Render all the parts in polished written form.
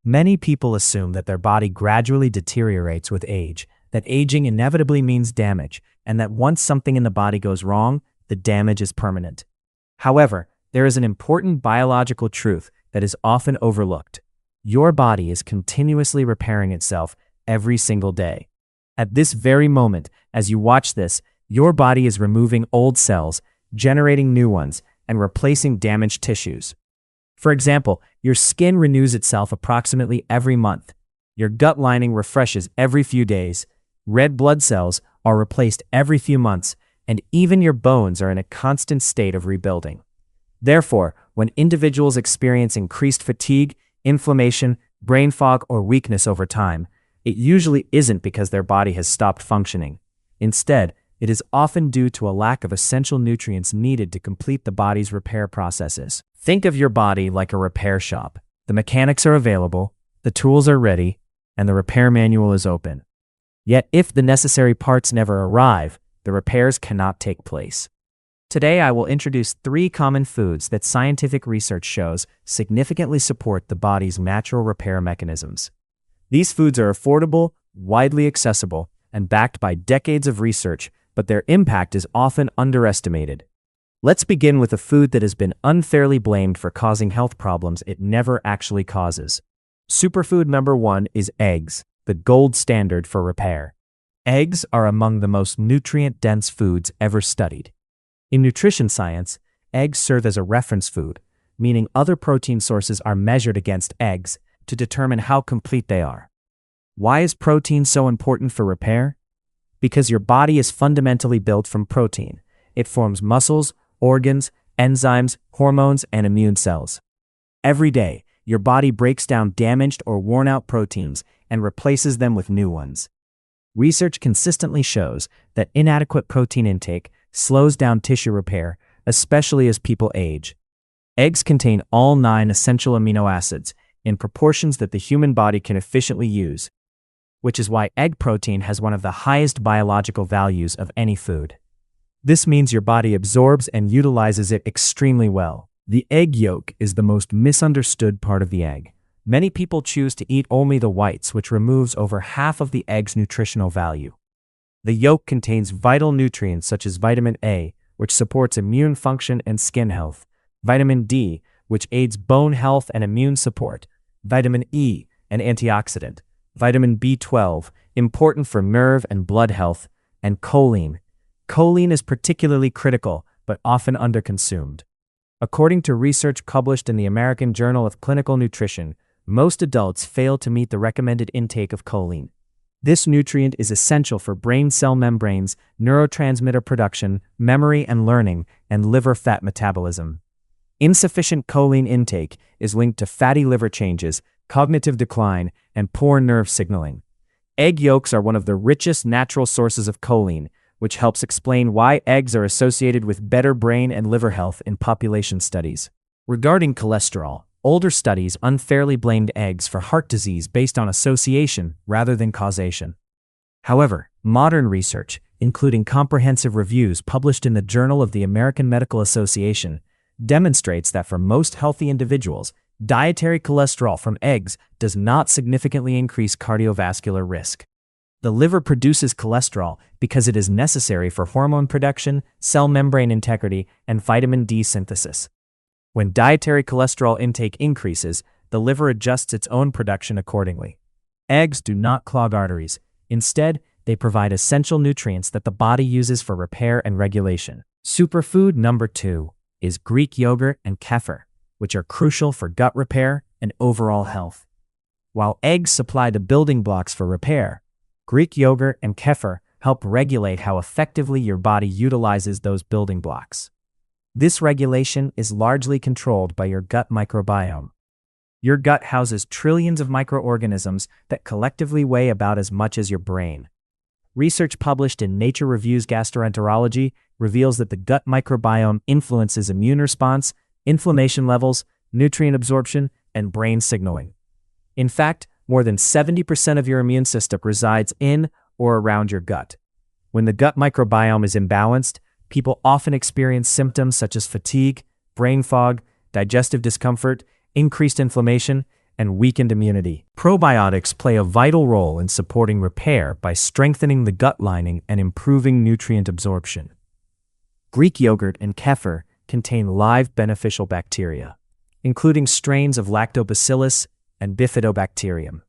Many people assume that their body gradually deteriorates with age, that aging inevitably means damage, and that once something in the body goes wrong, the damage is permanent. However, there is an important biological truth that is often overlooked. Your body is continuously repairing itself every single day. At this very moment, as you watch this, your body is removing old cells, generating new ones, and replacing damaged tissues. For example, your skin renews itself approximately every month. Your gut lining refreshes every few days. Red blood cells are replaced every few months, and even your bones are in a constant state of rebuilding. Therefore, when individuals experience increased fatigue, inflammation, brain fog, or weakness over time, it usually isn't because their body has stopped functioning. Instead, it is often due to a lack of essential nutrients needed to complete the body's repair processes. Think of your body like a repair shop. The mechanics are available, the tools are ready, and the repair manual is open. Yet if the necessary parts never arrive, the repairs cannot take place. Today I will introduce 3 common foods that scientific research shows significantly support the body's natural repair mechanisms. These foods are affordable, widely accessible, and backed by decades of research, but their impact is often underestimated. Let's begin with a food that has been unfairly blamed for causing health problems it never actually causes. Superfood number 1 is eggs, the gold standard for repair. Eggs are among the most nutrient-dense foods ever studied. In nutrition science, eggs serve as a reference food, meaning other protein sources are measured against eggs to determine how complete they are. Why is protein so important for repair? Because your body is fundamentally built from protein. It forms muscles, organs, enzymes, hormones, and immune cells. Every day, your body breaks down damaged or worn-out proteins and replaces them with new ones. Research consistently shows that inadequate protein intake slows down tissue repair, especially as people age. Eggs contain all 9 essential amino acids in proportions that the human body can efficiently use, which is why egg protein has one of the highest biological values of any food. This means your body absorbs and utilizes it extremely well. The egg yolk is the most misunderstood part of the egg. Many people choose to eat only the whites, which removes over half of the egg's nutritional value. The yolk contains vital nutrients such as vitamin A, which supports immune function and skin health, vitamin D, which aids bone health and immune support, vitamin E, an antioxidant, vitamin B12, important for nerve and blood health, and choline. Choline is particularly critical, but often underconsumed. According to research published in the American Journal of Clinical Nutrition, most adults fail to meet the recommended intake of choline. This nutrient is essential for brain cell membranes, neurotransmitter production, memory and learning, and liver fat metabolism. Insufficient choline intake is linked to fatty liver changes, cognitive decline, and poor nerve signaling. Egg yolks are one of the richest natural sources of choline, which helps explain why eggs are associated with better brain and liver health in population studies. Regarding cholesterol, older studies unfairly blamed eggs for heart disease based on association rather than causation. However, modern research, including comprehensive reviews published in the Journal of the American Medical Association, demonstrates that for most healthy individuals, dietary cholesterol from eggs does not significantly increase cardiovascular risk. The liver produces cholesterol because it is necessary for hormone production, cell membrane integrity, and vitamin D synthesis. When dietary cholesterol intake increases, the liver adjusts its own production accordingly. Eggs do not clog arteries. Instead, they provide essential nutrients that the body uses for repair and regulation. Superfood number 2 is Greek yogurt and kefir, which are crucial for gut repair and overall health. While eggs supply the building blocks for repair, Greek yogurt and kefir help regulate how effectively your body utilizes those building blocks. This regulation is largely controlled by your gut microbiome. Your gut houses trillions of microorganisms that collectively weigh about as much as your brain. Research published in Nature Reviews Gastroenterology reveals that the gut microbiome influences immune response, inflammation levels, nutrient absorption, and brain signaling. In fact, more than 70% of your immune system resides in or around your gut. When the gut microbiome is imbalanced, people often experience symptoms such as fatigue, brain fog, digestive discomfort, increased inflammation, and weakened immunity. Probiotics play a vital role in supporting repair by strengthening the gut lining and improving nutrient absorption. Greek yogurt and kefir contain live beneficial bacteria, including strains of lactobacillus and bifidobacterium.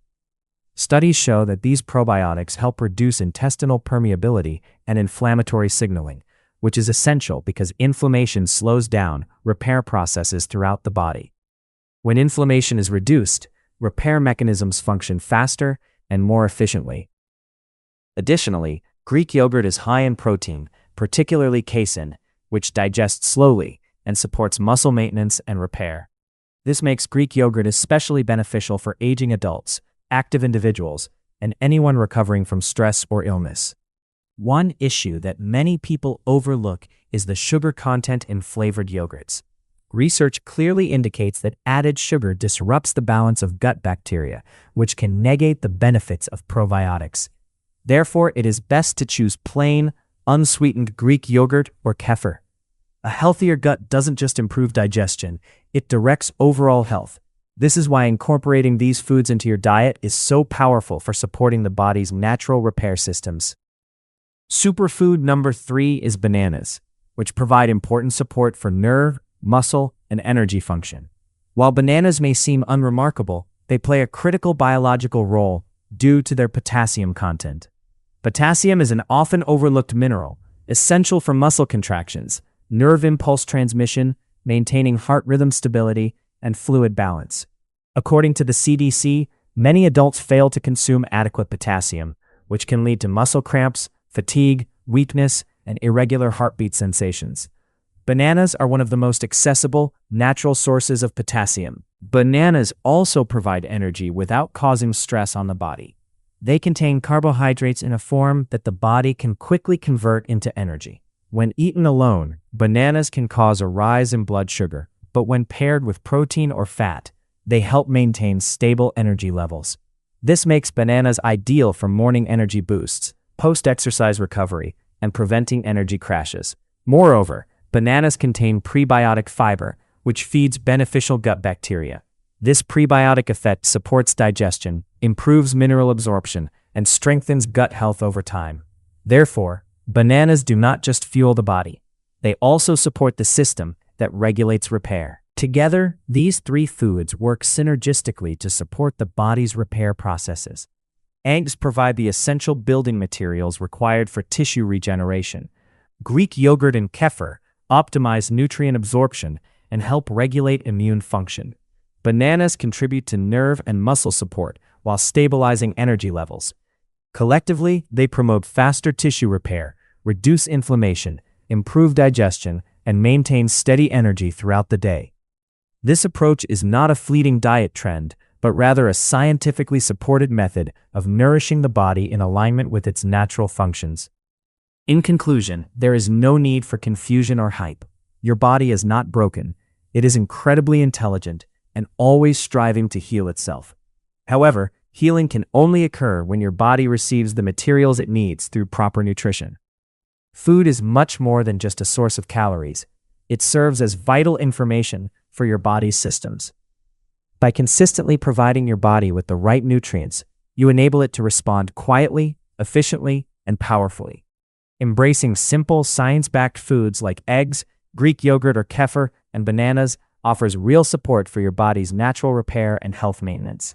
Studies show that these probiotics help reduce intestinal permeability and inflammatory signaling, which is essential because inflammation slows down repair processes throughout the body. When inflammation is reduced, repair mechanisms function faster and more efficiently. Additionally, Greek yogurt is high in protein, particularly casein, which digests slowly and supports muscle maintenance and repair. This makes Greek yogurt especially beneficial for aging adults, active individuals, and anyone recovering from stress or illness. One issue that many people overlook is the sugar content in flavored yogurts. Research clearly indicates that added sugar disrupts the balance of gut bacteria, which can negate the benefits of probiotics. Therefore, it is best to choose plain, unsweetened Greek yogurt or kefir. A healthier gut doesn't just improve digestion, it directs overall health. This is why incorporating these foods into your diet is so powerful for supporting the body's natural repair systems. Superfood number 3 is bananas, which provide important support for nerve, muscle, and energy function. While bananas may seem unremarkable, they play a critical biological role due to their potassium content. Potassium is an often overlooked mineral, essential for muscle contractions, nerve impulse transmission, maintaining heart rhythm stability, and fluid balance. According to the CDC, many adults fail to consume adequate potassium, which can lead to muscle cramps, fatigue, weakness, and irregular heartbeat sensations. Bananas are one of the most accessible, natural sources of potassium. Bananas also provide energy without causing stress on the body. They contain carbohydrates in a form that the body can quickly convert into energy. When eaten alone, bananas can cause a rise in blood sugar, but when paired with protein or fat, they help maintain stable energy levels. This makes bananas ideal for morning energy boosts, post-exercise recovery, and preventing energy crashes. Moreover, bananas contain prebiotic fiber, which feeds beneficial gut bacteria. This prebiotic effect supports digestion, improves mineral absorption, and strengthens gut health over time. Therefore, bananas do not just fuel the body. They also support the system that regulates repair. Together, these 3 foods work synergistically to support the body's repair processes. Eggs provide the essential building materials required for tissue regeneration. Greek yogurt and kefir optimize nutrient absorption and help regulate immune function. Bananas contribute to nerve and muscle support while stabilizing energy levels. Collectively, they promote faster tissue repair, reduce inflammation, improve digestion, and maintain steady energy throughout the day. This approach is not a fleeting diet trend, but rather a scientifically supported method of nourishing the body in alignment with its natural functions. In conclusion, there is no need for confusion or hype. Your body is not broken. It is incredibly intelligent and always striving to heal itself. However, healing can only occur when your body receives the materials it needs through proper nutrition. Food is much more than just a source of calories. It serves as vital information for your body's systems. By consistently providing your body with the right nutrients, you enable it to respond quietly, efficiently, and powerfully. Embracing simple, science-backed foods like eggs, Greek yogurt or kefir, and bananas offers real support for your body's natural repair and health maintenance.